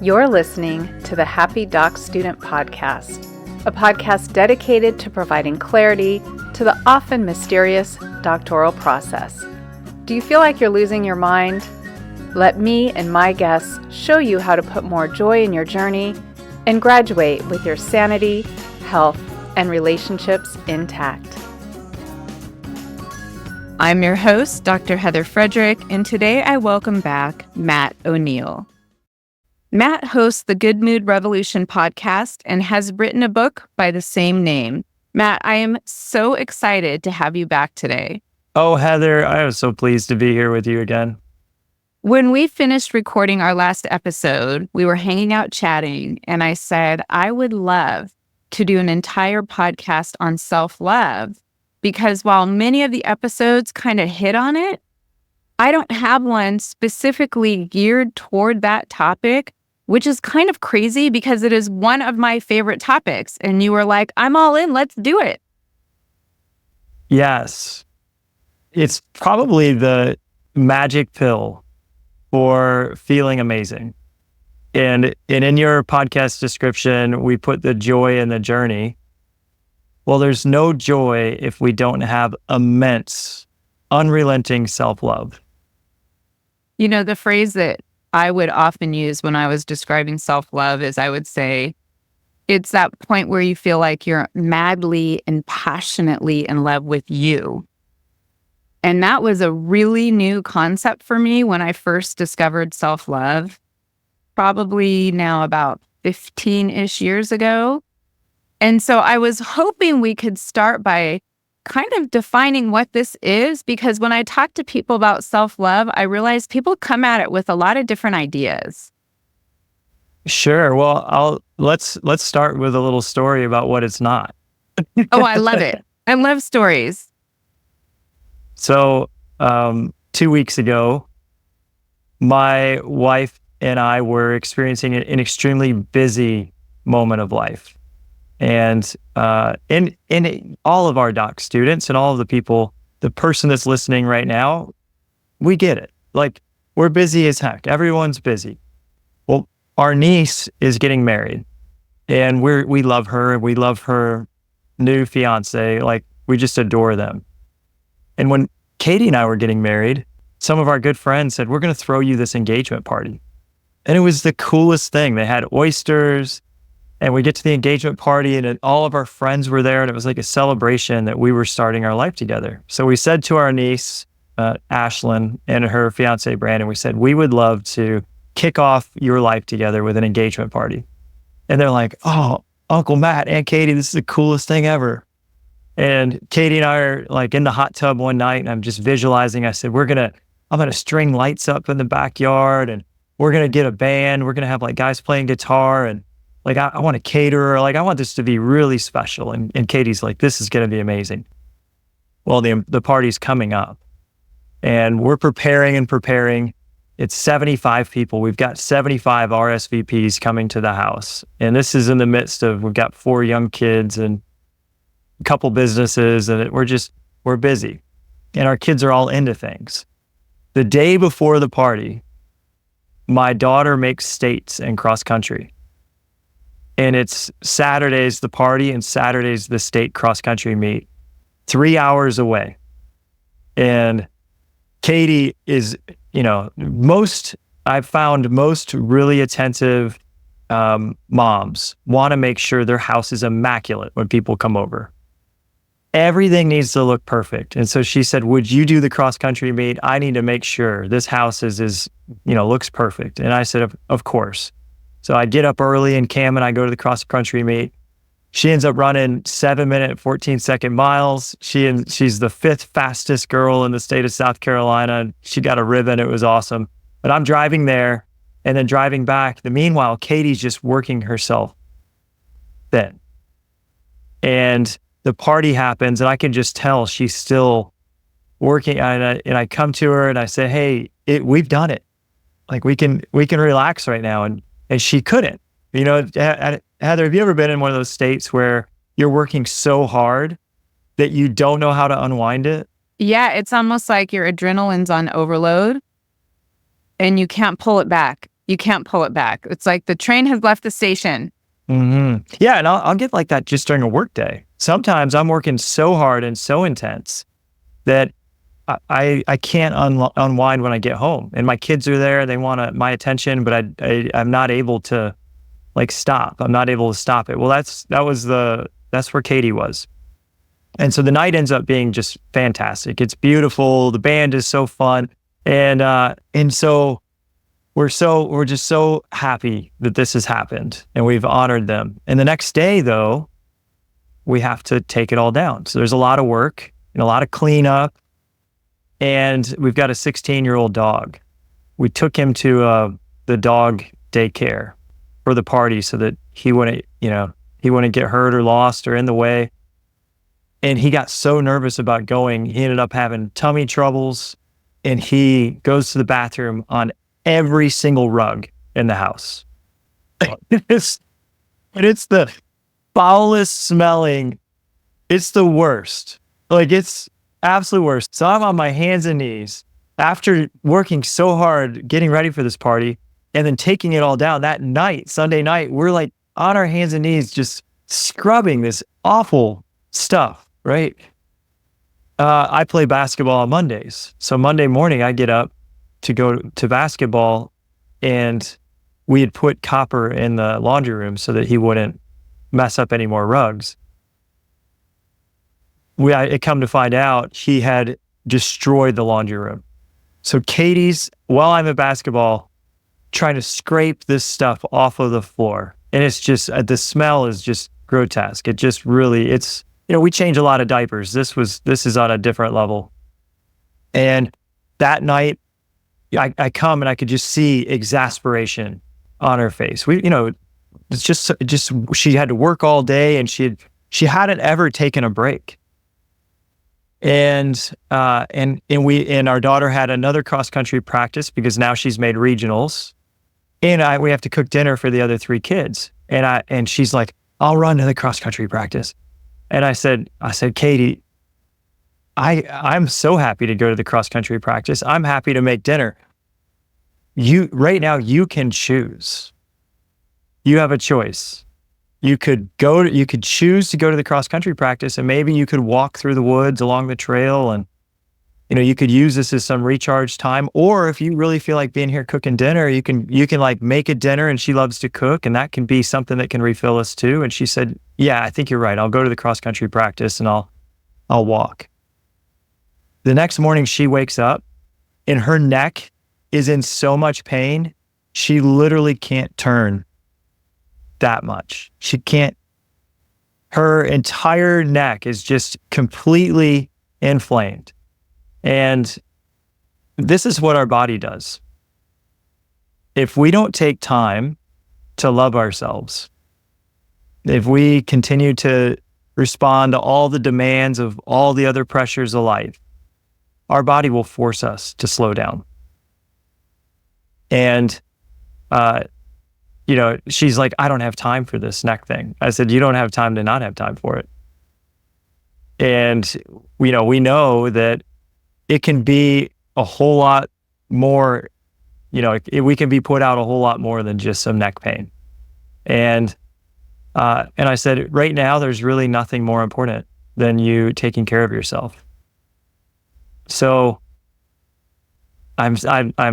You're listening to the Happy Doc Student Podcast, a podcast dedicated to providing clarity to the often mysterious doctoral process. Do you feel like you're losing your mind? Let me and my guests show you how to put more joy in your journey and graduate with your sanity, health, and relationships intact. I'm your host, Dr. Heather Frederick, and today I welcome back Matt O'Neill. Matt hosts the Good Mood Revolution podcast and has written a book by the same name. Matt, I am so excited to have you back today. Oh, Heather, I am so pleased to be here with you again. When we finished recording our last episode, we were hanging out chatting, and I said, I would love to do an entire podcast on self-love, because while many of the episodes kind of hit on it, I don't have one specifically geared toward that topic, which is kind of crazy because it is one of my favorite topics. And you were like, I'm all in, let's do it. Yes. It's probably the magic pill for feeling amazing. And in your podcast description, we put the joy in the journey. Well, there's no joy if we don't have immense, unrelenting self-love. You know, the phrase that I would often use when I was describing self-love is I would say, it's that point where you feel like you're madly and passionately in love with you. And that was a really new concept for me when I first discovered self-love, probably now about 15-ish years ago. And so I was hoping we could start by kind of defining what this is, because when I talk to people about self-love, I realize people come at it with a lot of different ideas. Sure. Well, let's start with a little story about what it's not. Oh, I love it. I love stories. So 2 weeks ago, my wife and I were experiencing an extremely busy moment of life. And in all of our doc students and all of the people, the person that's listening right now, we get it. Like, we're busy as heck. Everyone's busy. Well, our niece is getting married, and we love her, and we love her new fiance. Like, we just adore them. And when Katie and I were getting married, some of our good friends said, we're going to throw you this engagement party. And it was the coolest thing. They had oysters. And we get to the engagement party, and all of our friends were there, and it was like a celebration that we were starting our life together. So we said to our niece, Ashlyn, and her fiance, Brandon, we said, we would love to kick off your life together with an engagement party. And they're like, oh, Uncle Matt and Katie, this is the coolest thing ever. And Katie and I are like in the hot tub one night, and I'm just visualizing. I said, I'm going to string lights up in the backyard, and we're going to get a band. We're going to have like guys playing guitar, and like, I want to cater, like, I want this to be really special. And Katie's like, this is going to be amazing. Well, the party's coming up, and we're preparing. It's 75 people. We've got 75 RSVPs coming to the house. And this is in the midst of, we've got 4 young kids and a couple businesses, and we're busy. And our kids are all into things. The day before the party, my daughter makes states and cross country. And it's Saturday's the party, and Saturday's the state cross-country meet, 3 hours away. And Katie is, I've found most really attentive moms want to make sure their house is immaculate when people come over. Everything needs to look perfect. And so she said, would you do the cross-country meet? I need to make sure this house looks perfect. And I said, of course. So I get up early, and Cam and I go to the cross-country meet. She ends up running 7-minute, 14-second miles. She's the 5th fastest girl in the state of South Carolina. She got a ribbon. It was awesome. But I'm driving there and then driving back. Meanwhile, Katie's just working herself thin. And the party happens, and I can just tell she's still working. And I come to her and I say, hey, we've done it. Like, we can relax right now. And she couldn't. Heather, have you ever been in one of those states where you're working so hard that you don't know how to unwind it? Yeah, it's almost like your adrenaline's on overload and you can't pull it back. You can't pull it back. It's like the train has left the station. Yeah, and I'll get like that just during a work day. Sometimes I'm working so hard and so intense that I can't unwind when I get home, and my kids are there. They want my attention, but I'm not able to like stop. I'm not able to stop it. Well, that's where Katie was. And so the night ends up being just fantastic. It's beautiful. The band is so fun. And so we're just so happy that this has happened and we've honored them. And the next day though, we have to take it all down. So there's a lot of work and a lot of cleanup. And we've got a 16-year-old dog. We took him to the dog daycare for the party so that he wouldn't get hurt or lost or in the way. And he got so nervous about going, he ended up having tummy troubles, and he goes to the bathroom on every single rug in the house. It's the foulest smelling. It's the worst. Like, it's absolute worst. So I'm on my hands and knees after working so hard, getting ready for this party, and then taking it all down that night, Sunday night. We're like on our hands and knees, just scrubbing this awful stuff, right? I play basketball on Mondays. So Monday morning, I get up to go to basketball, and we had put copper in the laundry room so that he wouldn't mess up any more rugs. I come to find out he had destroyed the laundry room. So Katie's, while I'm at basketball, trying to scrape this stuff off of the floor. And it's just, the smell is just grotesque. It just really, we change a lot of diapers. This is on a different level. And that night, I come and I could just see exasperation on her face. It's just she had to work all day, and she hadn't ever taken a break. And our daughter had another cross country practice because now she's made regionals, and we have to cook dinner for the other 3 kids. And she's like, I'll run to the cross country practice. And I said, Katie, I'm so happy to go to the cross country practice. I'm happy to make dinner. Right now you can choose. You have a choice. You could choose to go to the cross country practice, and maybe you could walk through the woods along the trail, and you could use this as some recharge time. Or if you really feel like being here cooking dinner, you can like make a dinner, and she loves to cook, and that can be something that can refill us too. And she said, yeah, I think you're right. I'll go to the cross country practice and I'll walk. The next morning she wakes up and her neck is in so much pain. She literally can't turn that much. She can't, her entire neck is just completely inflamed. And this is what our body does. If we don't take time to love ourselves, if we continue to respond to all the demands of all the other pressures of life, our body will force us to slow down. And, she's like, I don't have time for this neck thing. I said, you don't have time to not have time for it. And, we know that it can be a whole lot more, we can be put out a whole lot more than just some neck pain. And I said, right now, there's really nothing more important than you taking care of yourself. So I'm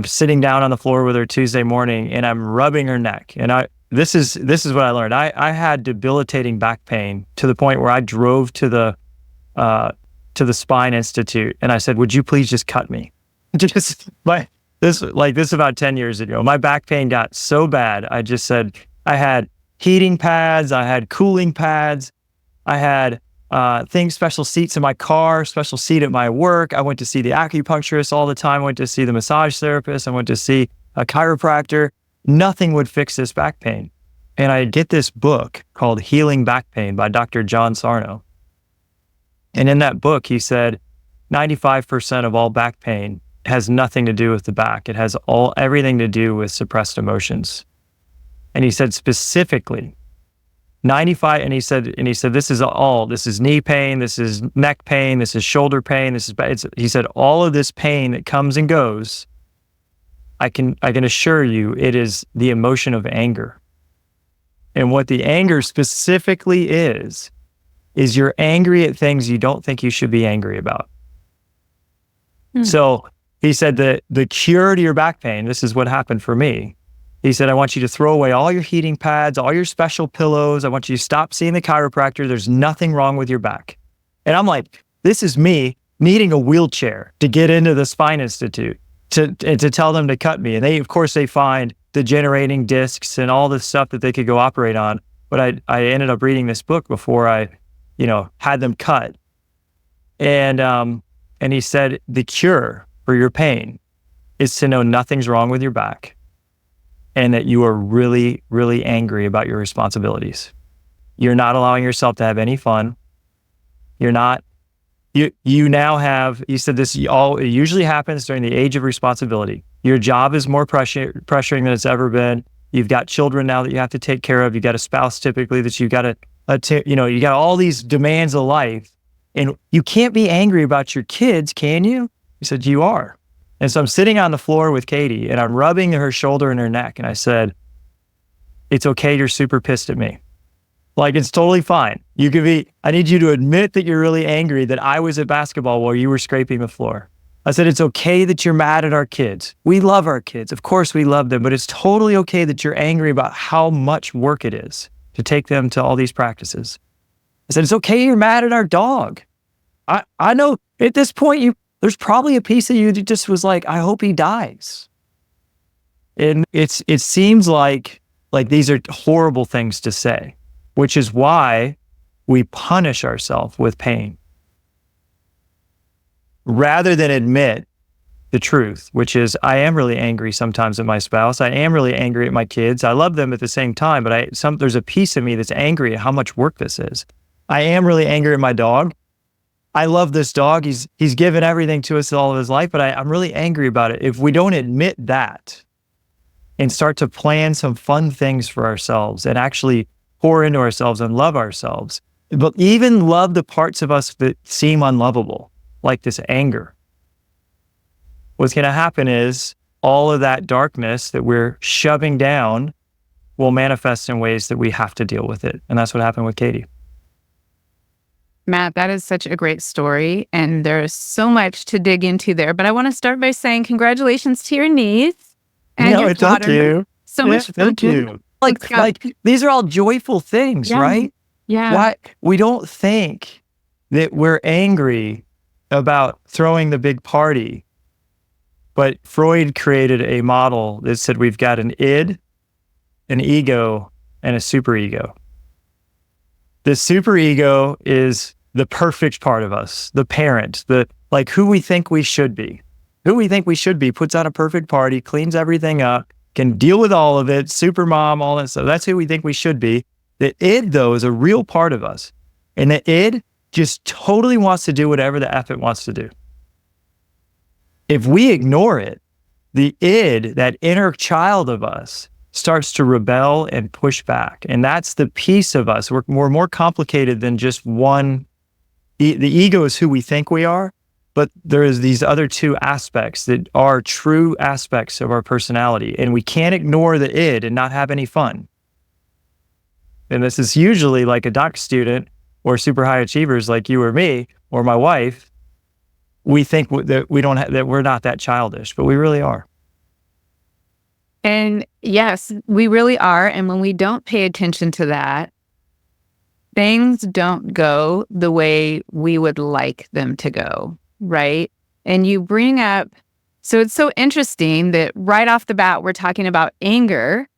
sitting down on the floor with her Tuesday morning, and I'm rubbing her neck. And this is what I learned. I had debilitating back pain to the point where I drove to the Spine Institute, and I said, would you please just cut me? This about 10 years ago. My back pain got so bad. I just said, I had heating pads, I had cooling pads, I had special seats in my car, special seat at my work. I went to see the acupuncturist all the time. I went to see the massage therapist. I went to see a chiropractor. Nothing would fix this back pain. And I get this book called Healing Back Pain by Dr. John Sarno. And in that book, he said 95% of all back pain has nothing to do with the back. It has everything to do with suppressed emotions. And he said specifically 95, and he said, this is knee pain, this is neck pain, this is shoulder pain, he said, all of this pain that comes and goes I can assure you it is the emotion of anger. And what the anger specifically is you're angry at things you don't think you should be angry about. So he said that the cure to your back pain, this is what happened for me. He said, I want you to throw away all your heating pads, all your special pillows. I want you to stop seeing the chiropractor. There's nothing wrong with your back. And I'm like, this is me needing a wheelchair to get into the Spine Institute to tell them to cut me. And they, of course, they find degenerating discs and all this stuff that they could go operate on. But I ended up reading this book before I, had them cut. And he said, the cure for your pain is to know nothing's wrong with your back and that you are really, really angry about your responsibilities. You're not allowing yourself to have any fun. You're not, you now have, he said this it usually happens during the age of responsibility. Your job is more pressuring than it's ever been. You've got children now that you have to take care of. You got a spouse typically that you got to, you got all these demands of life. And you can't be angry about your kids, can you? He said, you are. And so I'm sitting on the floor with Katie and I'm rubbing her shoulder and her neck. And I said, it's okay. You're super pissed at me. Like, it's totally fine. You could be, I need you to admit that you're really angry that I was at basketball while you were scraping the floor. I said, it's okay that you're mad at our kids. We love our kids. Of course we love them, but it's totally okay that you're angry about how much work it is to take them to all these practices. I said, it's okay you're mad at our dog. I know at this point, there's probably a piece of you that just was like, I hope he dies. And it seems like these are horrible things to say, which is why we punish ourselves with pain rather than admit the truth, which is I am really angry sometimes at my spouse. I am really angry at my kids. I love them at the same time, but there's a piece of me that's angry at how much work this is. I am really angry at my dog. I love this dog. He's given everything to us all of his life, but I'm really angry about it. If we don't admit that and start to plan some fun things for ourselves and actually pour into ourselves and love ourselves, but even love the parts of us that seem unlovable, like this anger, what's going to happen is all of that darkness that we're shoving down will manifest in ways that we have to deal with it. And that's what happened with Katie. Matt, that is such a great story. And there's so much to dig into there. But I want to start by saying congratulations to your niece and your daughter. Thank you. So much fun. Thank you. Like these are all joyful things, right? Yeah. Why we don't think that we're angry about throwing the big party. But Freud created a model that said we've got an id, an ego, and a superego. The superego is the perfect part of us, the parent, who we think we should be. Who we think we should be puts on a perfect party, cleans everything up, can deal with all of it, super mom, all that stuff. That's who we think we should be. The id, though, is a real part of us. And the id just totally wants to do whatever the F it wants to do. If we ignore it, the id, that inner child of us, starts to rebel and push back. And that's the piece of us. We're more complicated than just one. The ego is who we think we are, but there is these other two aspects that are true aspects of our personality. And we can't ignore the id and not have any fun. And this is usually like a doc student or super high achievers like you or me or my wife. We think that that we're not that childish, but we really are. And yes, we really are. And when we don't pay attention to that, things don't go the way we would like them to go, right? And you bring up, so it's so interesting that right off the bat, we're talking about anger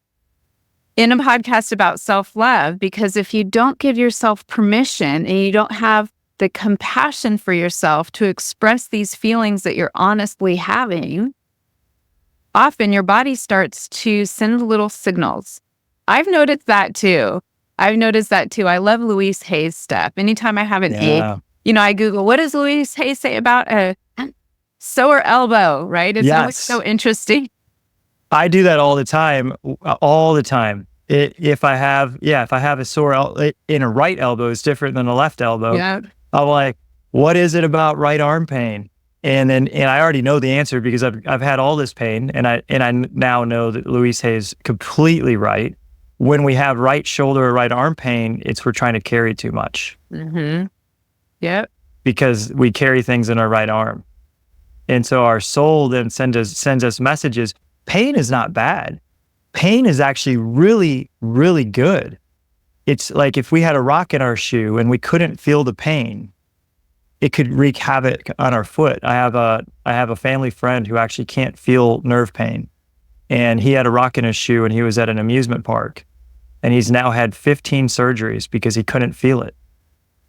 in a podcast about self-love, because if you don't give yourself permission and you don't have the compassion for yourself to express these feelings that you're honestly having, often your body starts to send little signals. I've noticed that too. I love Louise Hay's stuff. Anytime I have an ache, I Google, what does Louise Hay say about a sore elbow, right? It's always so interesting. I do that all the time. If I have a sore in a right elbow, it's different than a left elbow. Yeah. I'm like, what is it about right arm pain? And I already know the answer because I've had all this pain, and I now know that Louise Hay is completely right. When we have right shoulder or right arm pain, it's we're trying to carry too much. Mm-hmm. Yep. Because we carry things in our right arm. And so our soul then sends us messages. Pain is not bad. Pain is actually really, really good. It's like if we had a rock in our shoe and we couldn't feel the pain, it could wreak havoc on our foot. I have a family friend who actually can't feel nerve pain. And he had a rock in his shoe and he was at an amusement park. And he's now had 15 surgeries because he couldn't feel it.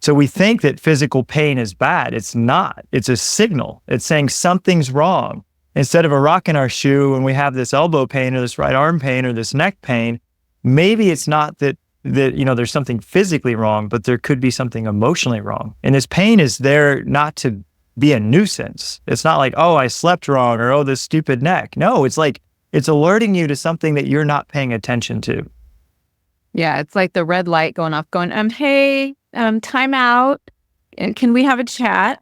So we think that physical pain is bad. It's not. It's a signal. It's saying something's wrong. Instead of a rock in our shoe and we have this elbow pain or this right arm pain or this neck pain, maybe it's not that there's something physically wrong, but there could be something emotionally wrong. And this pain is there not to be a nuisance. It's not like, oh, I slept wrong, or oh, this stupid neck. No, it's like it's alerting you to something that you're not paying attention to. Yeah, it's like the red light going off, going, hey, time out, and can we have a chat?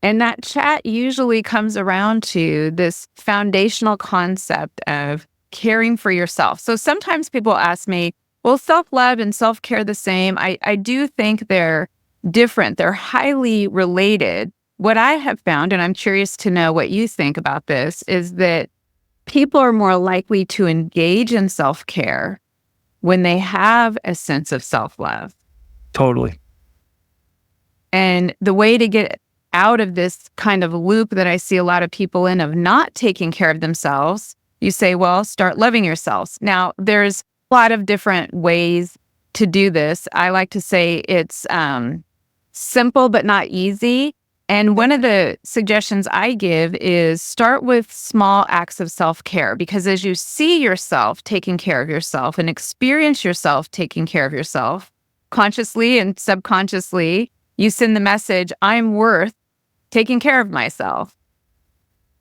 And that chat usually comes around to this foundational concept of caring for yourself. So sometimes people ask me, well, self-love and self-care the same? I do think they're different. They're highly related. What I have found, and I'm curious to know what you think about this, is that people are more likely to engage in self-care when they have a sense of self-love. Totally. And the way to get out of this kind of loop that I see a lot of people in of not taking care of themselves, you say, well, start loving yourselves. Now, there's a lot of different ways to do this. I like to say it's simple but not easy. And one of the suggestions I give is start with small acts of self-care, because as you see yourself taking care of yourself and experience yourself taking care of yourself, consciously and subconsciously, you send the message, I'm worth taking care of myself.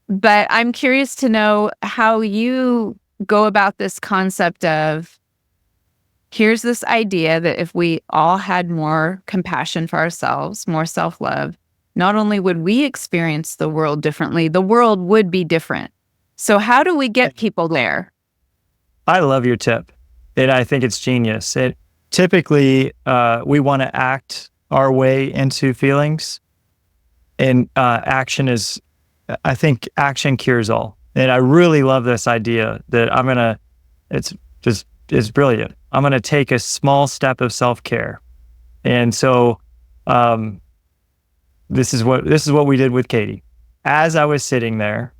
But I'm curious to know how you go about this concept of, here's this idea that if we all had more compassion for ourselves, more self-love, not only would we experience the world differently, the world would be different. So how do we get people there? I love your tip, and I think it's genius. Typically, we want to act our way into feelings, and I think action cures all. And I really love this idea that it's brilliant. I'm going to take a small step of self-care. And so, this is what we did with Katie. As I was sitting there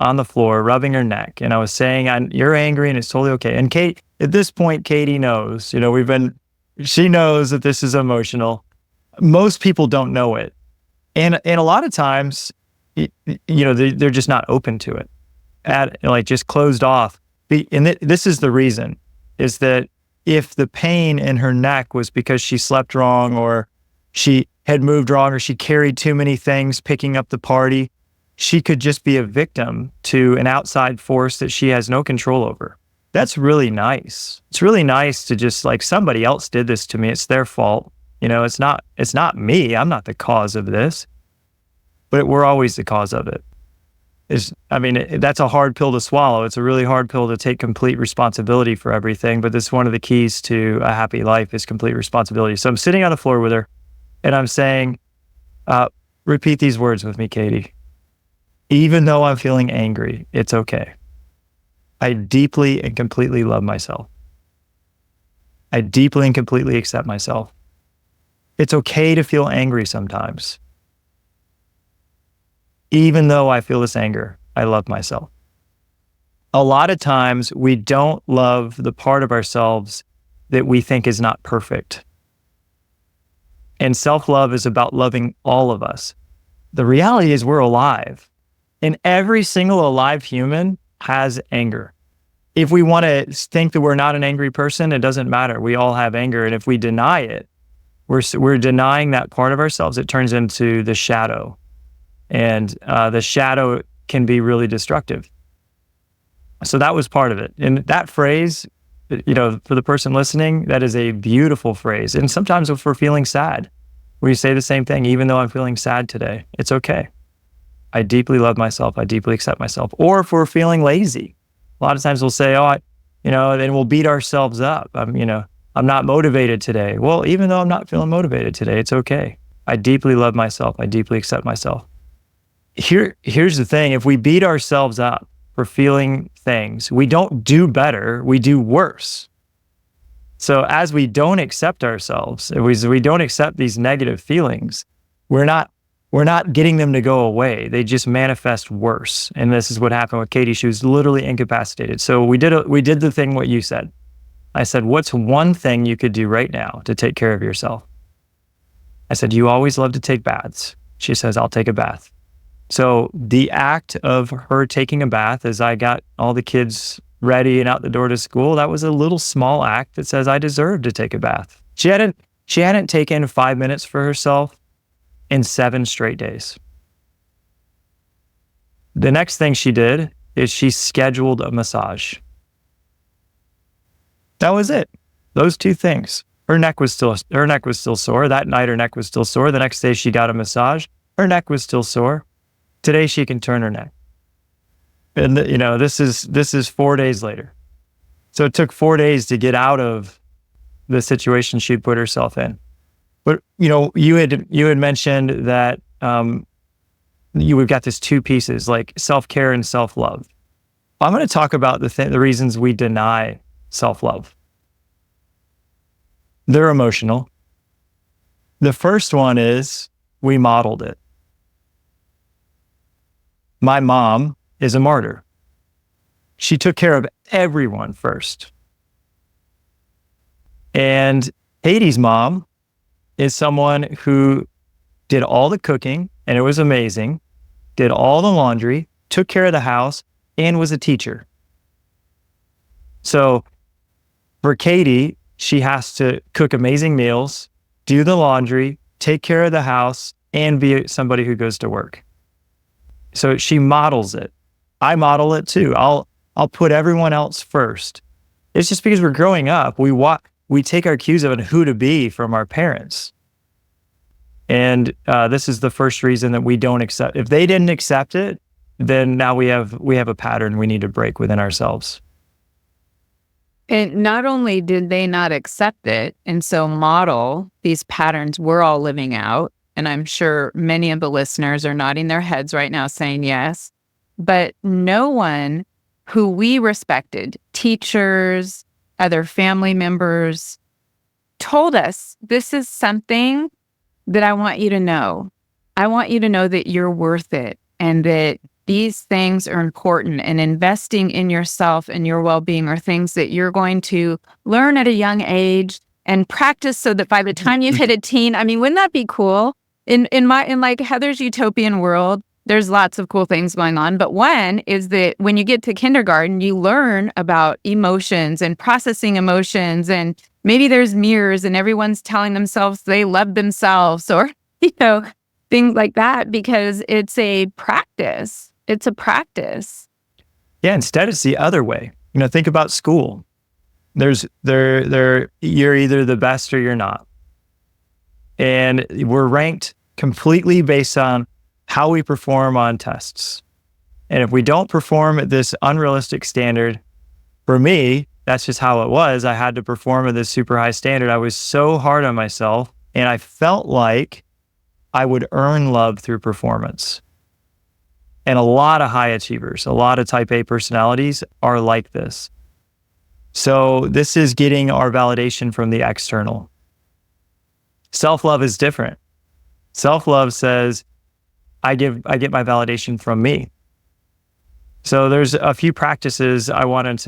on the floor, rubbing her neck, and I was saying, you're angry and it's totally okay. And at this point, Katie knows, she knows that this is emotional. Most people don't know it. And a lot of times, they're just not open to it, just closed off. And this is the reason, is that if the pain in her neck was because she slept wrong, or she had moved wrong, or she carried too many things picking up the party, she could just be a victim to an outside force that she has no control over. That's really nice. It's really nice to just somebody else did this to me. It's their fault. It's not me. I'm not the cause of this, but we're always the cause of it. That's a hard pill to swallow. It's a really hard pill to take complete responsibility for everything, but this one of the keys to a happy life is complete responsibility. So I'm sitting on the floor with her, and I'm saying, repeat these words with me, Katie. Even though I'm feeling angry, it's okay. I deeply and completely love myself. I deeply and completely accept myself. It's okay to feel angry sometimes. Even though I feel this anger, I love myself. A lot of times we don't love the part of ourselves that we think is not perfect. And self-love is about loving all of us. The reality is we're alive, and every single alive human has anger. If we want to think that we're not an angry person, it doesn't matter. We all have anger. And if we deny it, we're denying that part of ourselves. It turns into the shadow. And the shadow can be really destructive. So that was part of it. And that phrase, for the person listening, that is a beautiful phrase. And sometimes if we're feeling sad, we say the same thing, even though I'm feeling sad today, it's okay. I deeply love myself. I deeply accept myself. Or if we're feeling lazy, a lot of times we'll say, then we'll beat ourselves up. I'm not motivated today. Well, even though I'm not feeling motivated today, it's okay. I deeply love myself. I deeply accept myself. Here's the thing. If we beat ourselves up for feeling things, we don't do better, we do worse. So as we don't accept ourselves, if we don't accept these negative feelings, we're not getting them to go away. They just manifest worse. And this is what happened with Katie. She was literally incapacitated. So we did the thing what you said. I said, what's one thing you could do right now to take care of yourself? I said, you always love to take baths. She says, I'll take a bath. So the act of her taking a bath as I got all the kids ready and out the door to school, that was a little small act that says I deserve to take a bath. She hadn't taken 5 minutes for herself in 7 straight days. The next thing she did is she scheduled a massage. That was it. Those 2 things. Her neck was still sore. That night her neck was still sore. The next day she got a massage. Her neck was still sore. Today she can turn her neck. And this is 4 days later. So it took 4 days to get out of the situation she'd put herself in. But you had mentioned that we've got this 2 pieces, like self-care and self-love. I'm going to talk about the reasons we deny self-love. They're emotional. The first one is we modeled it. My mom is a martyr. She took care of everyone first. And Katie's mom is someone who did all the cooking, and it was amazing, did all the laundry, took care of the house, and was a teacher. So for Katie, she has to cook amazing meals, do the laundry, take care of the house, and be somebody who goes to work. So she models it. I model it too. I'll put everyone else first. It's just because we're growing up, we take our cues of who to be from our parents. And this is the first reason that we don't accept. If they didn't accept it, then now we have a pattern we need to break within ourselves. And not only did they not accept it, and so model these patterns we're all living out, and I'm sure many of the listeners are nodding their heads right now saying yes, but no one who we respected, teachers, other family members, told us, this is something that I want you to know. I want you to know that you're worth it and that these things are important, and investing in yourself and your well-being are things that you're going to learn at a young age and practice so that by the time you hit a teen, I mean, wouldn't that be cool? In like Heather's utopian world, there's lots of cool things going on. But one is that when you get to kindergarten, you learn about emotions and processing emotions, and maybe there's mirrors and everyone's telling themselves they love themselves, or, things like that, because it's a practice. It's a practice. Yeah, instead it's the other way. Think about school. You're either the best or you're not. And we're ranked completely based on how we perform on tests. And if we don't perform at this unrealistic standard, for me, that's just how it was. I had to perform at this super high standard. I was so hard on myself, and I felt like I would earn love through performance. And a lot of high achievers, a lot of type A personalities are like this. So this is getting our validation from the external. Self-love is different. Self-love says, I get my validation from me. So there's a few practices I wanted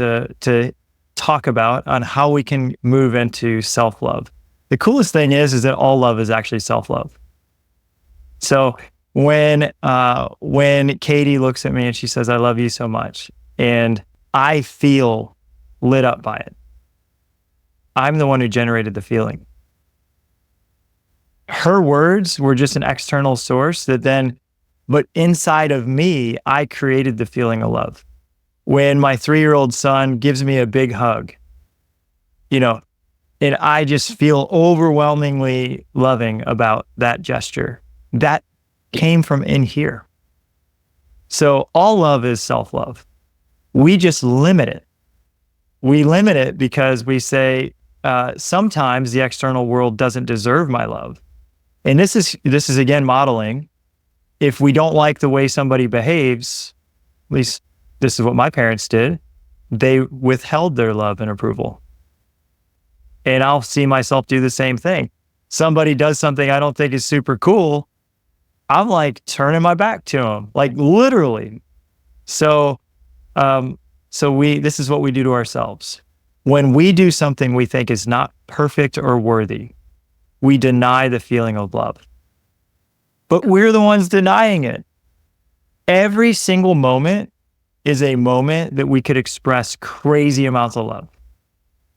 to talk about on how we can move into self-love. The coolest thing is that all love is actually self-love. So when Katie looks at me and she says, I love you so much, and I feel lit up by it, I'm the one who generated the feeling. Her words were just an external source but inside of me, I created the feeling of love. When my 3-year-old son gives me a big hug, and I just feel overwhelmingly loving about that gesture, that came from in here. So all love is self-love. We just limit it. We limit it because we say, sometimes the external world doesn't deserve my love. And this is again modeling. If we don't like the way somebody behaves, at least this is what my parents did, they withheld their love and approval. And I'll see myself do the same thing. Somebody does something I don't think is super cool, I'm like turning my back to them, like literally. So, this is what we do to ourselves. When we do something we think is not perfect or worthy, we deny the feeling of love. But we're the ones denying it. Every single moment is a moment that we could express crazy amounts of love.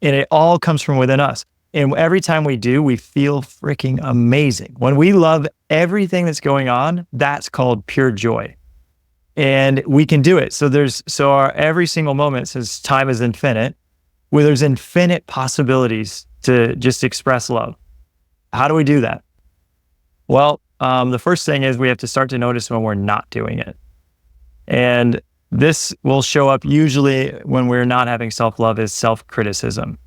And it all comes from within us. And every time we do, we feel freaking amazing. When we love everything that's going on, that's called pure joy. And we can do it. So our every single moment, since time is infinite, where there's infinite possibilities to just express love. How do we do that? Well, the first thing is we have to start to notice when we're not doing it. And this will show up usually when we're not having self-love as self-criticism.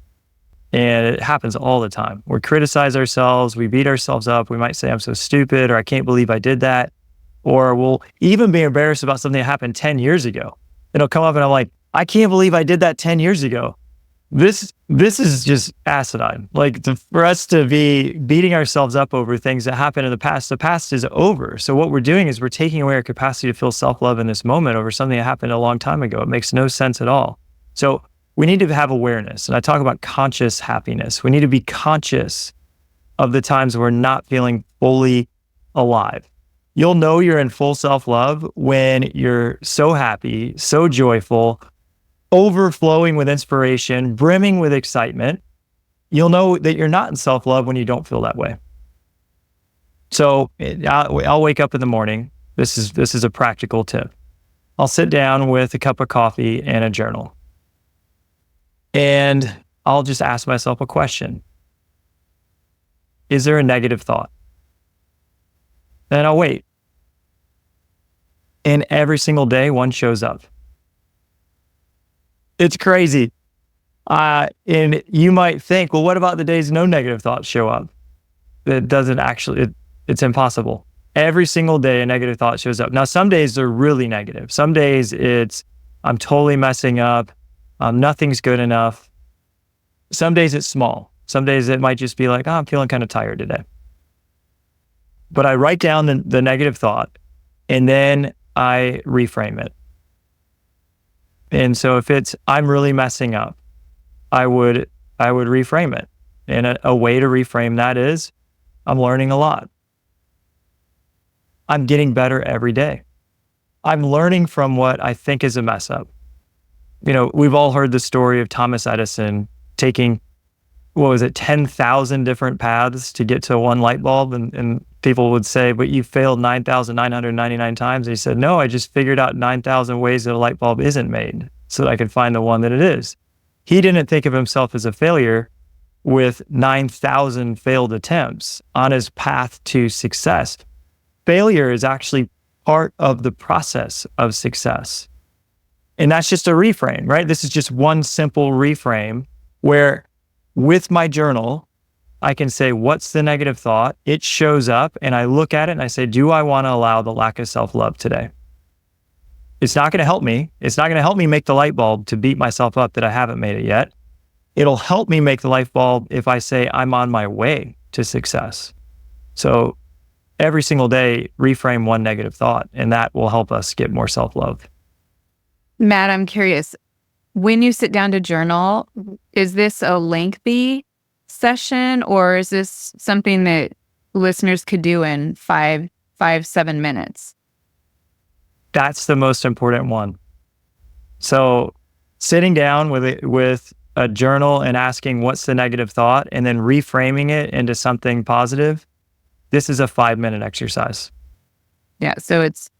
And it happens all the time. We criticize ourselves, we beat ourselves up. We might say, I'm so stupid, or I can't believe I did that. Or we'll even be embarrassed about something that happened 10 years ago. It'll come up and I'm like, I can't believe I did that 10 years ago. This is just asinine. Like for us to be beating ourselves up over things that happened in the past is over. So what we're doing is we're taking away our capacity to feel self-love in this moment over something that happened a long time ago. It makes no sense at all. So we need to have awareness. And I talk about conscious happiness. We need to be conscious of the times we're not feeling fully alive. You'll know you're in full self-love when you're so happy, so joyful, overflowing with inspiration, brimming with excitement. You'll know that you're not in self-love when you don't feel that way. So I'll wake up in the morning. This is a practical tip. I'll sit down with a cup of coffee and a journal. And I'll just ask myself a question. Is there a negative thought? And I'll wait. And every single day, one shows up. It's crazy. And you might think, well, what about the days no negative thoughts show up? It doesn't actually, it's impossible. Every single day, a negative thought shows up. Now, some days they're really negative. Some days it's, I'm totally messing up. Nothing's good enough. Some days it's small. Some days it might just be like, oh, I'm feeling kind of tired today. But I write down the negative thought and then I reframe it. And so if it's, I'm really messing up, I would reframe it. And a way to reframe that is, I'm learning a lot. I'm getting better every day. I'm learning from what I think is a mess up. You know, we've all heard the story of Thomas Edison taking, 10,000 different paths to get to one light bulb. And people would say, but you failed 9,999 times. And he said, no, I just figured out 9,000 ways that a light bulb isn't made so that I could find the one that it is. He didn't think of himself as a failure with 9,000 failed attempts on his path to success. Failure is actually part of the process of success. And that's just a reframe, right? This is just one simple reframe where with my journal, I can say, what's the negative thought? It shows up and I look at it and I say, do I want to allow the lack of self-love today? It's not going to help me. It's not going to help me make the light bulb to beat myself up that I haven't made it yet. It'll help me make the light bulb if I say I'm on my way to success. So every single day, reframe one negative thought, and that will help us get more self-love. Matt, I'm curious. When you sit down to journal, is this a lengthy session or is this something that listeners could do in 7 minutes? That's the most important one. So sitting down with a journal and asking what's the negative thought and then reframing it into something positive, this is a 5-minute exercise. Yeah. So it's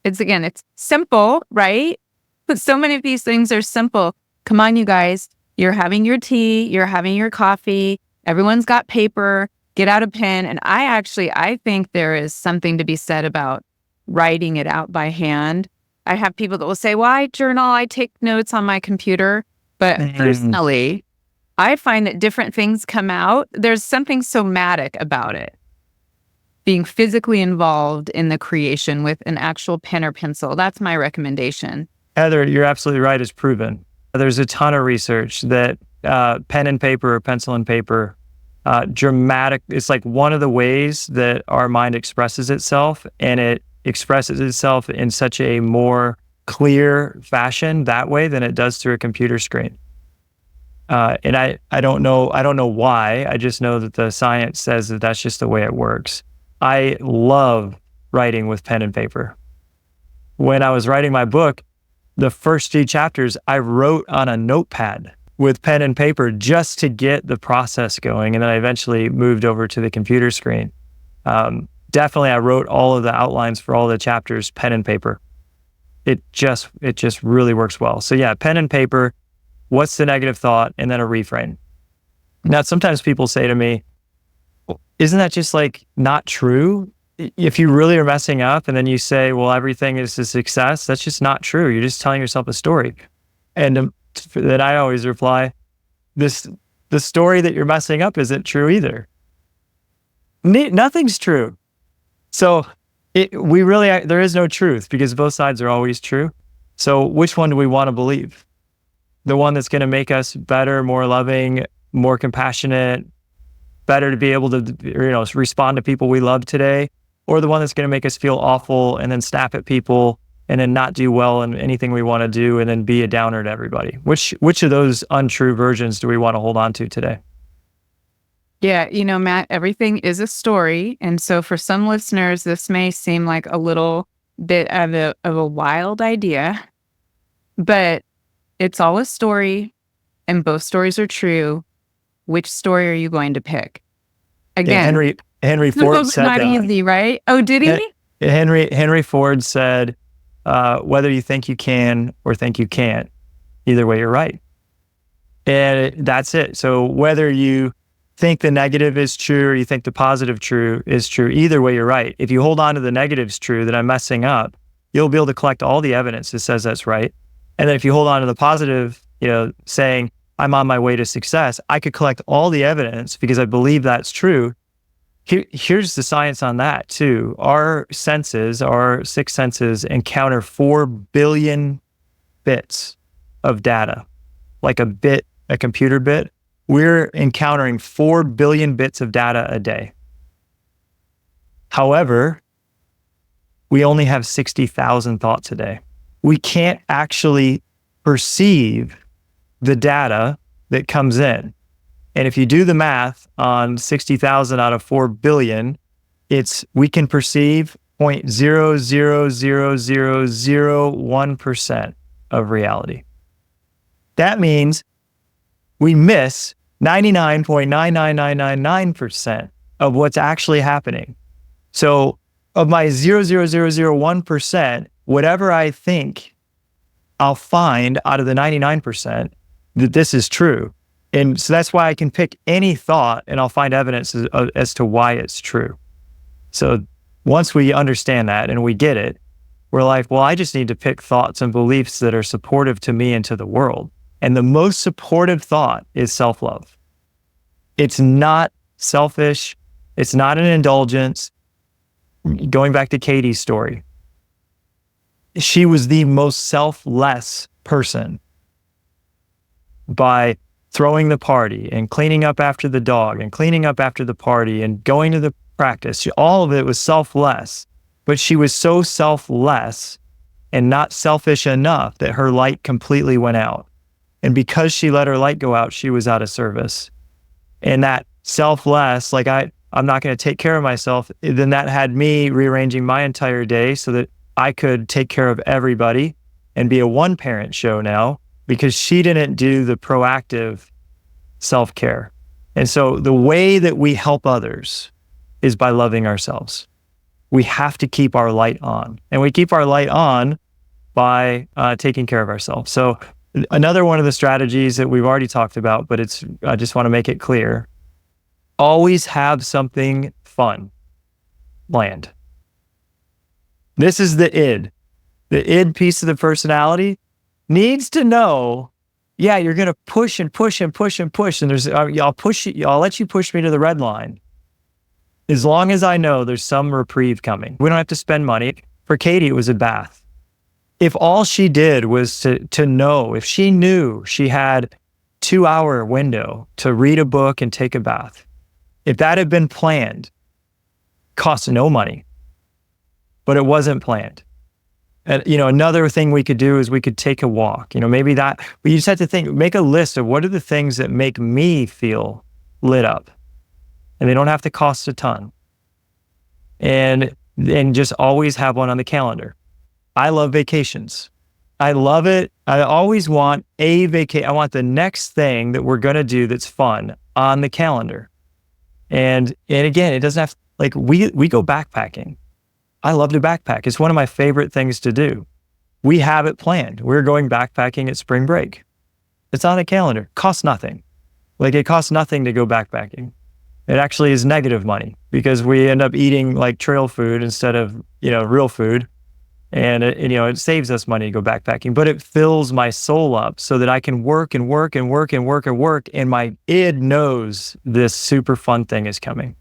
simple, right? But so many of these things are simple. Come on, you guys. You're having your tea, you're having your coffee, everyone's got paper, get out a pen. And I think there is something to be said about writing it out by hand. I have people that will say, well, I journal, I take notes on my computer. But personally, I find that different things come out. There's something somatic about it. Being physically involved in the creation with an actual pen or pencil. That's my recommendation. Heather, you're absolutely right. It's proven. There's a ton of research that pen and paper or pencil and paper, it's like one of the ways that our mind expresses itself, and it expresses itself in such a more clear fashion that way than it does through a computer screen. And I don't know why. I just know that the science says that that's just the way it works. I love writing with pen and paper. When I was writing my book, the first 2 chapters I wrote on a notepad with pen and paper just to get the process going. And then I eventually moved over to the computer screen. Definitely, I wrote all of the outlines for all the chapters, pen and paper. It just really works well. So yeah, pen and paper, what's the negative thought? And then a reframe. Now, sometimes people say to me, isn't that just like not true? If you really are messing up and then you say, well, everything is a success, that's just not true. You're just telling yourself a story. And then I always reply, the story that you're messing up isn't true either. Nothing's true. So there is no truth because both sides are always true. So which one do we want to believe? The one that's going to make us better, more loving, more compassionate, better to be able to, respond to people we love today, or the one that's going to make us feel awful and then snap at people and then not do well in anything we want to do and then be a downer to everybody? Which of those untrue versions do we want to hold on to today? Yeah, Matt, everything is a story. And so for some listeners, this may seem like a little bit of a wild idea, but it's all a story and both stories are true. Which story are you going to pick? Again, yeah, Henry Ford said not that. Easy, right? Oh, did he? Henry Ford said, whether you think you can or think you can't, either way, you're right. And that's it. So whether you think the negative is true or you think the positive is true, either way, you're right. If you hold on to the negative's true, that I'm messing up, you'll be able to collect all the evidence that says that's right. And then if you hold on to the positive, saying, I'm on my way to success, I could collect all the evidence because I believe that's true. Here's the science on that too. Our 6 senses encounter 4 billion bits of data. Like a computer bit, we're encountering 4 billion bits of data a day. However, we only have 60,000 thoughts a day. We can't actually perceive the data that comes in. And if you do the math on 60,000 out of 4 billion, we can perceive 0.00001% of reality. That means we miss 99.99999% of what's actually happening. So of my 0.00001%, whatever I think, I'll find out of the 99% that this is true. And so that's why I can pick any thought and I'll find evidence as to why it's true. So once we understand that and we get it, we're like, well, I just need to pick thoughts and beliefs that are supportive to me and to the world. And the most supportive thought is self-love. It's not selfish. It's not an indulgence. Going back to Katie's story, she was the most selfless person by throwing the party and cleaning up after the dog and cleaning up after the party and going to the practice. All of it was selfless, but she was so selfless and not selfish enough that her light completely went out. And because she let her light go out, she was out of service. And that selfless, like I'm not going to take care of myself, then that had me rearranging my entire day so that I could take care of everybody and be a one-parent show now, because she didn't do the proactive self-care. And so the way that we help others is by loving ourselves. We have to keep our light on. And we keep our light on by taking care of ourselves. So another one of the strategies that we've already talked about, but I just want to make it clear, always have something fun planned. This is the id. The id piece of the personality needs to know, yeah, you're going to push and push and push and push. And I'll let you push me to the red line. As long as I know there's some reprieve coming. We don't have to spend money. For Katie, it was a bath. If all she did was to know, if she knew she had 2-hour window to read a book and take a bath, if that had been planned, cost no money, but it wasn't planned. And, another thing we could do is we could take a walk. Maybe but you just have to make a list of what are the things that make me feel lit up. And they don't have to cost a ton. And just always have one on the calendar. I love vacations. I love it. I always want a vacation. I want the next thing that we're going to do that's fun on the calendar. And again, it doesn't have, we go backpacking. I love to backpack. It's one of my favorite things to do. We have it planned. We're going backpacking at spring break. It's on the calendar. Costs nothing. It costs nothing to go backpacking. It actually is negative money because we end up eating trail food instead of, real food. And it saves us money to go backpacking, but it fills my soul up so that I can work and work and work and work and work. And my id knows this super fun thing is coming.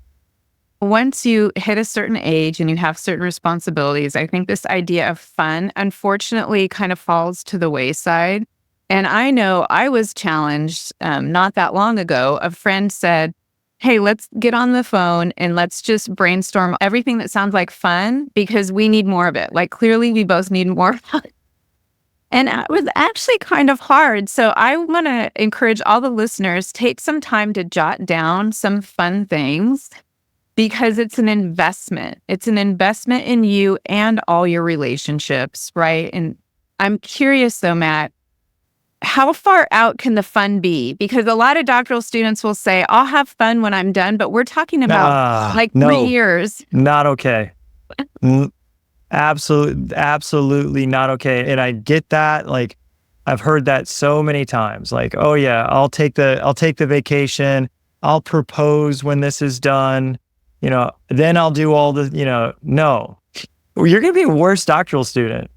Once you hit a certain age and you have certain responsibilities, I think this idea of fun, unfortunately, kind of falls to the wayside. And I know I was challenged not that long ago. A friend said, hey, let's get on the phone and let's just brainstorm everything that sounds like fun because we need more of it. Clearly, we both need more fun. And it was actually kind of hard. So I want to encourage all the listeners, take some time to jot down some fun things because it's an investment. It's an investment in you and all your relationships, right? And I'm curious though, Matt, how far out can the fun be? Because a lot of doctoral students will say, I'll have fun when I'm done, but we're talking about no, 3 years. Not okay. Absolutely not okay. And I get that. I've heard that so many times. Oh yeah, I'll take the vacation. I'll propose when this is done. Then I'll do all the, no. You're going to be a worse doctoral student.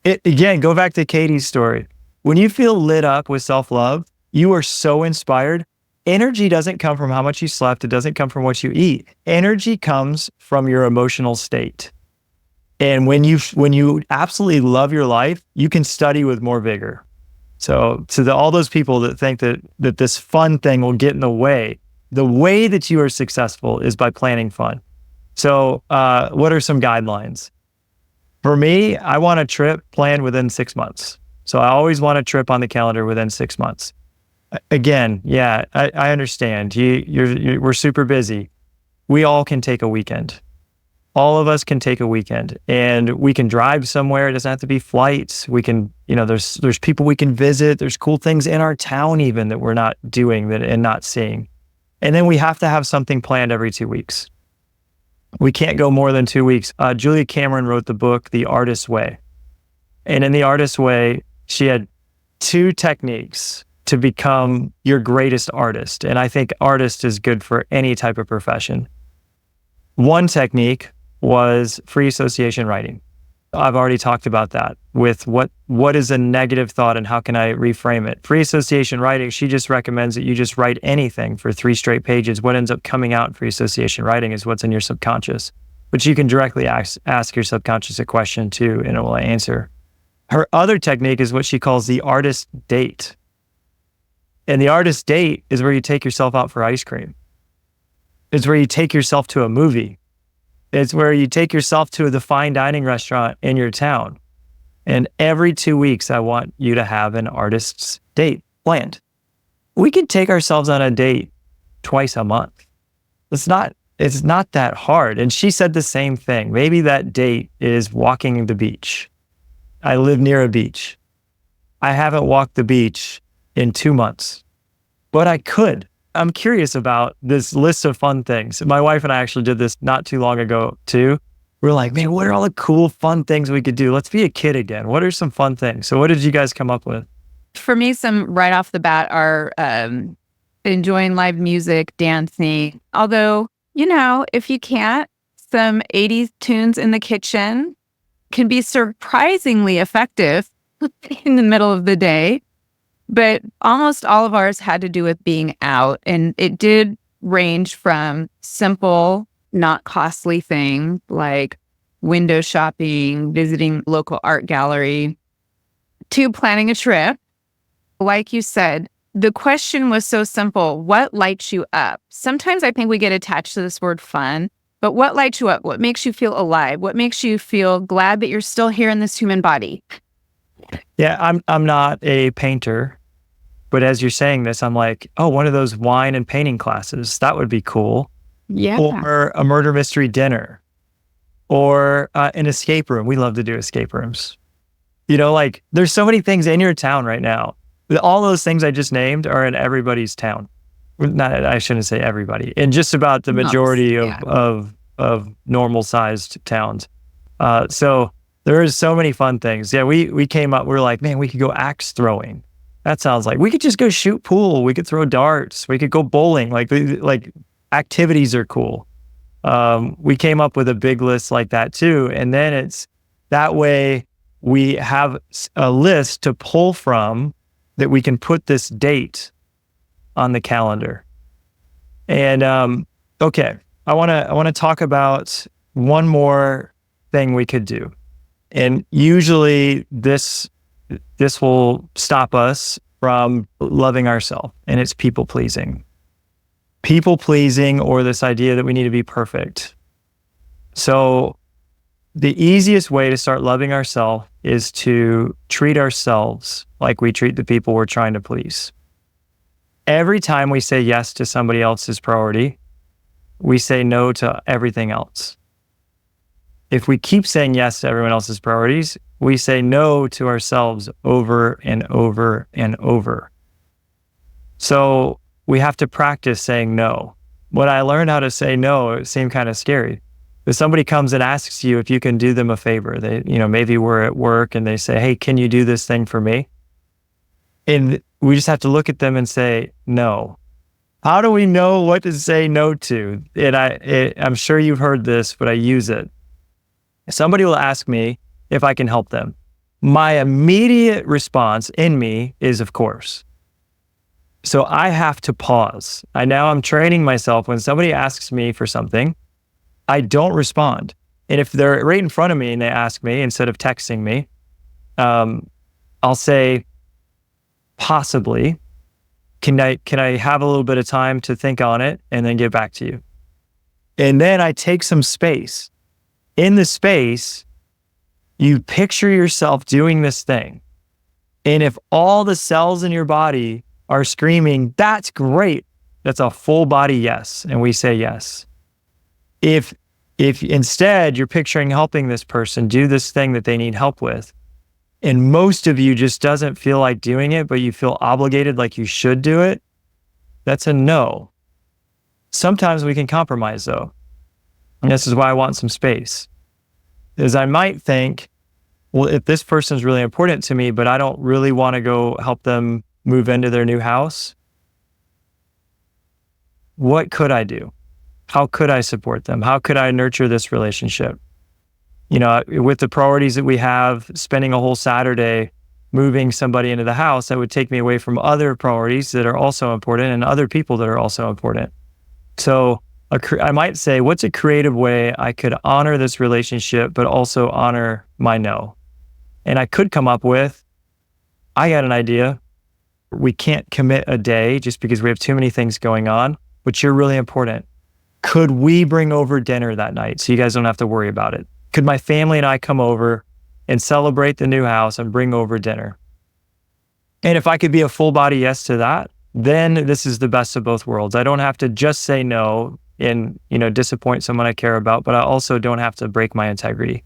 Again, go back to Katie's story. When you feel lit up with self-love, you are so inspired. Energy doesn't come from how much you slept. It doesn't come from what you eat. Energy comes from your emotional state. And when you absolutely love your life, you can study with more vigor. So to all those people that think that this fun thing will get in the way that you are successful is by planning fun. So what are some guidelines? For me, I want a trip planned within 6 months. So I always want a trip on the calendar within 6 months. Again, yeah, I understand. We're super busy. We all can take a weekend. All of us can take a weekend, and we can drive somewhere. It doesn't have to be flights. We can, there's people we can visit. There's cool things in our town even that we're not doing and not seeing. And then we have to have something planned every 2 weeks. We can't go more than 2 weeks. Julia Cameron wrote the book, The Artist's Way. And in The Artist's Way, she had 2 techniques to become your greatest artist. And I think artist is good for any type of profession. One technique was free association writing. I've already talked about that with what is a negative thought and how can I reframe it. Free association writing, she just recommends that you just write anything for 3 straight pages. What ends up coming out in free association writing is what's in your subconscious, but you can directly ask your subconscious a question too, and it will answer. Her other technique is what she calls the artist date. And the artist date is where you take yourself out for ice cream. It's where you take yourself to a movie. It's where you take yourself to the fine dining restaurant in your town. And every 2 weeks, I want you to have an artist's date planned. We can take ourselves on a date twice a month. It's not that hard. And she said the same thing. Maybe that date is walking the beach. I live near a beach. I haven't walked the beach in 2 months, but I could. I'm curious about this list of fun things. My wife and I actually did this not too long ago too. We're like, man, what are all the cool, fun things we could do? Let's be a kid again. What are some fun things? So what did you guys come up with? For me, some right off the bat are enjoying live music, dancing. Although, if you can't, some 80s tunes in the kitchen. can be surprisingly effective in the middle of the day. But almost all of ours had to do with being out. And it did range from simple, not costly things like window shopping, visiting local art gallery, to planning a trip. Like you said, the question was so simple. What lights you up? Sometimes I think we get attached to this word fun, but what lights you up? What makes you feel alive? What makes you feel glad that you're still here in this human body? Yeah, I'm not a painter, but as you're saying this, I'm like, oh, one of those wine and painting classes. That would be cool. Yeah. Or a murder mystery dinner, or an escape room. We love to do escape rooms. Like there's so many things in your town right now. All those things I just named are in everybody's town. Not, I shouldn't say everybody. In just about the majority of normal sized towns. So there is so many fun things. Yeah, we came up. We're like, man, we could go axe throwing. That sounds like we could just go shoot pool. We could throw darts. We could go bowling. Like activities are cool. We came up with a big list like that too. And then it's that way we have a list to pull from that we can put this date on the calendar. And okay, I want to talk about one more thing we could do. And usually this will stop us from loving ourselves, and it's people pleasing. People pleasing, or this idea that we need to be perfect. So the easiest way to start loving ourselves is to treat ourselves like we treat the people we're trying to please. Every time we say yes to somebody else's priority, we say no to everything else. If we keep saying yes to everyone else's priorities, we say no to ourselves over and over and over. So we have to practice saying no. When I learned how to say no, it seemed kind of scary. If somebody comes and asks you if you can do them a favor, they, maybe we're at work and they say, hey, can you do this thing for me? And we just have to look at them and say no. How do we know what to say no to? And I'm sure you've heard this, but I use it. Somebody will ask me if I can help them. My immediate response in me is, of course. So I have to pause. I'm training myself. When somebody asks me for something, I don't respond. And if they're right in front of me and they ask me instead of texting me, I'll say, possibly, can I have a little bit of time to think on it and then get back to you? And then I take some space. In the space, you picture yourself doing this thing. And if all the cells in your body are screaming, that's great, that's a full body yes. And we say yes. If instead you're picturing helping this person do this thing that they need help with, and most of you just doesn't feel like doing it, but you feel obligated like you should do it, that's a no. Sometimes we can compromise though. And this is why I want some space. Is I might think, well, if this person's really important to me, but I don't really want to go help them move into their new house, what could I do? How could I support them? How could I nurture this relationship? With the priorities that we have, spending a whole Saturday moving somebody into the house, that would take me away from other priorities that are also important and other people that are also important. So I might say, what's a creative way I could honor this relationship, but also honor my no? And I could come up with, I got an idea. We can't commit a day just because we have too many things going on, but you're really important. Could we bring over dinner that night so you guys don't have to worry about it? Could my family and I come over and celebrate the new house and bring over dinner? And if I could be a full body yes to that, then this is the best of both worlds. I don't have to just say no and, disappoint someone I care about, but I also don't have to break my integrity.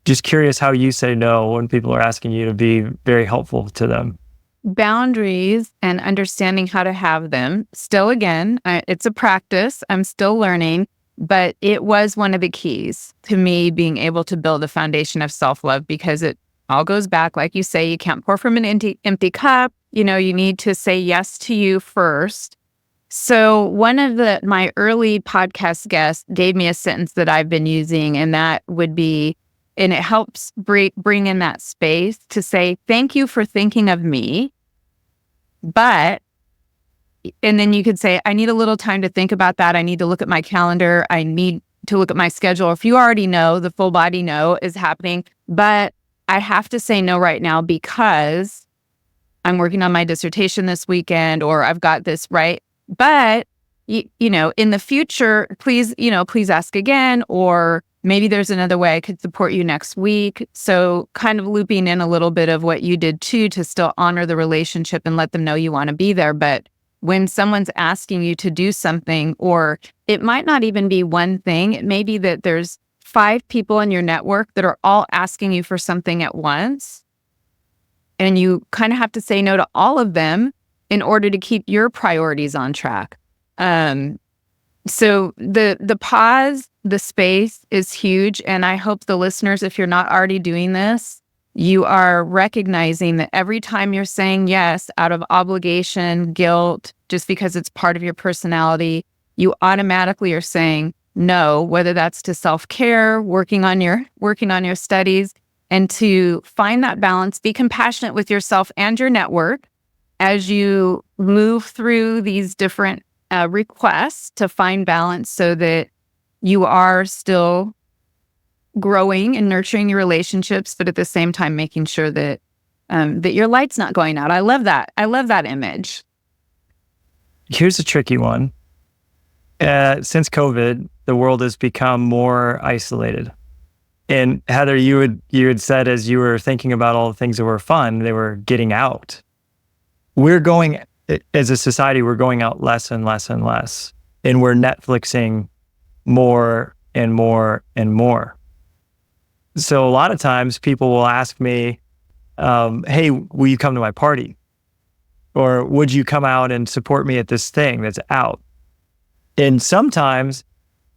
Just curious how you say no when people are asking you to be very helpful to them. Boundaries and understanding how to have them. Still, again, it's a practice. I'm still learning, but it was one of the keys to me being able to build a foundation of self-love, because it all goes back, like you say, you can't pour from an empty cup. You need to say yes to you first. So one of my early podcast guests gave me a sentence that I've been using, and that would be, And it helps bring in that space to say, thank you for thinking of me. But, and then you could say, I need a little time to think about that. I need to look at my calendar. I need to look at my schedule. If you already know, the full body no is happening, but I have to say no right now because I'm working on my dissertation this weekend, or I've got this, right? But, you know, in the future, please ask again, or maybe there's another way I could support you next week. So kind of looping in a little bit of what you did too, to still honor the relationship and let them know you want to be there. But when someone's asking you to do something, or it might not even be one thing, it may be that there's 5 people in your network that are all asking you for something at once. And you kind of have to say no to all of them in order to keep your priorities on track. So the pause, the space is huge. And I hope the listeners, if you're not already doing this, you are recognizing that every time you're saying yes out of obligation, guilt, just because it's part of your personality, you automatically are saying no, whether that's to self-care, working on your studies, and to find that balance, be compassionate with yourself and your network as you move through these different requests to find balance so that you are still growing and nurturing your relationships, but at the same time making sure that that your light's not going out. I love that. I love that image. Here's a tricky one. Since COVID, the world has become more isolated. And Heather, you had said, as you were thinking about all the things that were fun, they were getting out. We're going, as a society, we're going out less and less and less. And we're Netflixing more and more and more. So a lot of times people will ask me, hey, will you come to my party? Or would you come out and support me at this thing that's out? And sometimes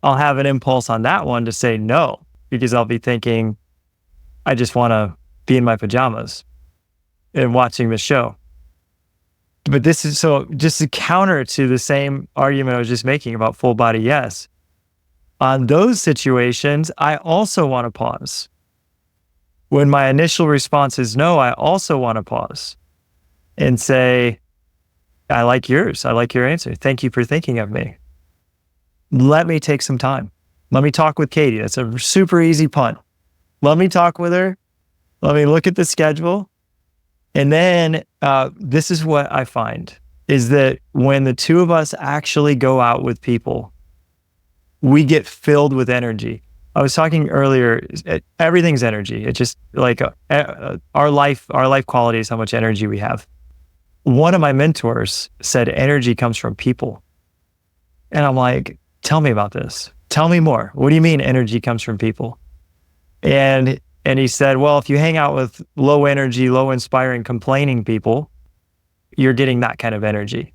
I'll have an impulse on that one to say no, because I'll be thinking, I just want to be in my pajamas and watching the show. But this is so just a counter to the same argument I was just making about full body yes. On those situations, I also want to pause. When my initial response is no, I also want to pause and say, I like yours. I like your answer. Thank you for thinking of me. Let me take some time. Let me talk with Katie. That's a super easy punt. Let me talk with her. Let me look at the schedule. And then this is what I find is that when the two of us actually go out with people, we get filled with energy. I was talking earlier, everything's energy. It's just like our life quality is how much energy we have. One of my mentors said energy comes from people. And I'm like, tell me about this. Tell me more. What do you mean energy comes from people? And he said, well, if you hang out with low energy, low inspiring, complaining people, you're getting that kind of energy.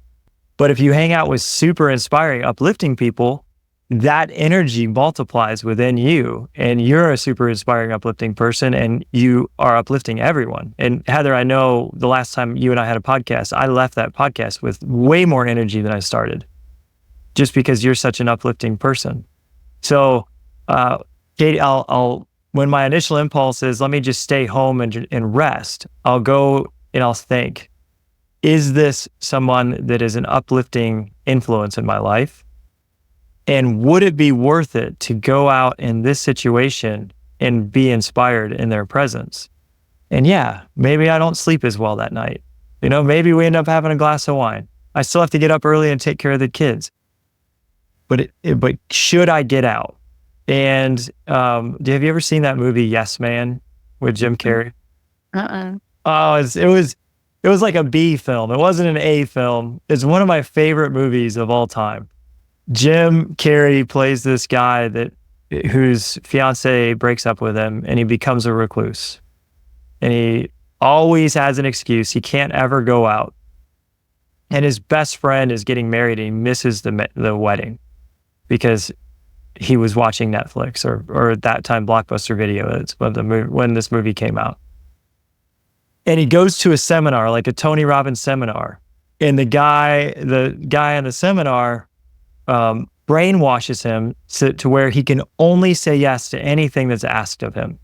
But if you hang out with super inspiring, uplifting people, that energy multiplies within you, and you're a super inspiring, uplifting person, and you are uplifting everyone. And Heather, I know the last time you and I had a podcast, I left that podcast with way more energy than I started, just because you're such an uplifting person. So, Katie, I'll when my initial impulse is, let me just stay home and rest, I'll go and I'll think, is this someone that is an uplifting influence in my life? And would it be worth it to go out in this situation and be inspired in their presence? And yeah, maybe I don't sleep as well that night. You know, maybe we end up having a glass of wine. I still have to get up early and take care of the kids. But should I get out? And have you ever seen that movie Yes Man with Jim Carrey? Oh, it was like a B film. It wasn't an A film. It's one of my favorite movies of all time. Jim Carrey plays this guy whose fiance breaks up with him, and he becomes a recluse. And he always has an excuse. He can't ever go out. And his best friend is getting married, and he misses the wedding because he was watching Netflix or at that time Blockbuster Video. It's when this movie came out. And he goes to a seminar, like a Tony Robbins seminar, and the guy in the seminar brainwashes him to where he can only say yes to anything that's asked of him.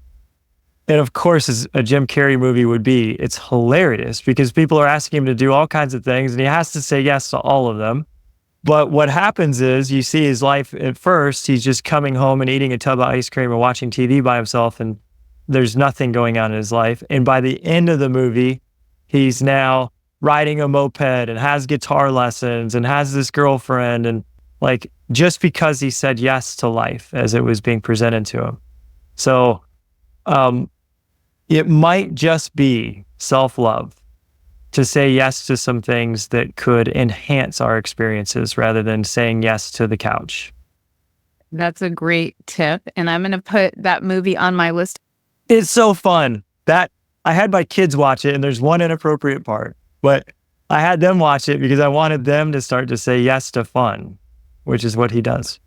And of course, as a Jim Carrey movie would be, it's hilarious because people are asking him to do all kinds of things and he has to say yes to all of them. But what happens is you see his life at first, he's just coming home and eating a tub of ice cream and watching TV by himself, and there's nothing going on in his life. And by the end of the movie, he's now riding a moped and has guitar lessons and has this girlfriend, and like, just because he said yes to life as it was being presented to him. So it might just be self-love to say yes to some things that could enhance our experiences rather than saying yes to the couch. That's a great tip. And I'm going to put that movie on my list. It's so fun. That I had my kids watch it, and there's one inappropriate part, but I had them watch it because I wanted them to start to say yes to fun, which is what he does.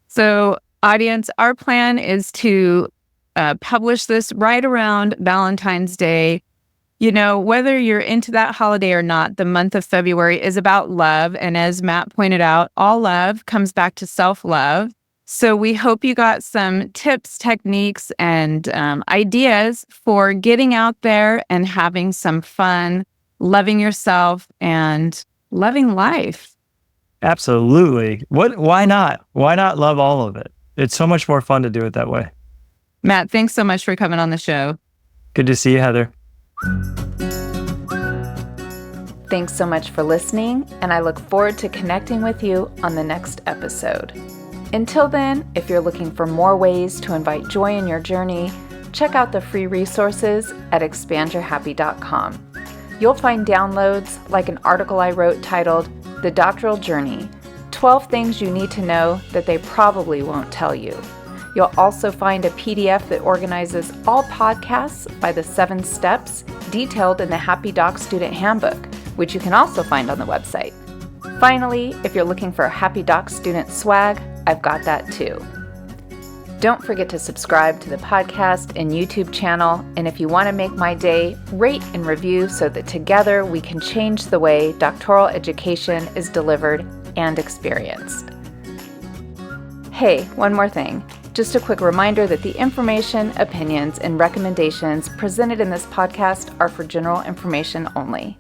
So, audience, our plan is to publish this right around Valentine's Day. You know, whether you're into that holiday or not, the month of February is about love. And as Matt pointed out, all love comes back to self-love. So we hope you got some tips, techniques, and ideas for getting out there and having some fun, loving yourself and loving life. Absolutely. Why not? Why not love all of it? It's so much more fun to do it that way. Matt, thanks so much for coming on the show. Good to see you, Heather. Thanks so much for listening, and I look forward to connecting with you on the next episode. Until then, if you're looking for more ways to invite joy in your journey, check out the free resources at expandyourhappy.com. You'll find downloads like an article I wrote titled The Doctoral Journey, 12 Things You Need to Know That They Probably Won't Tell You. You'll also find a PDF that organizes all podcasts by the 7 steps detailed in the Happy Doc Student Handbook, which you can also find on the website. Finally, if you're looking for Happy Doc Student swag, I've got that too. Don't forget to subscribe to the podcast and YouTube channel, and if you want to make my day, rate and review so that together we can change the way doctoral education is delivered and experienced. Hey, one more thing. Just a quick reminder that the information, opinions, and recommendations presented in this podcast are for general information only.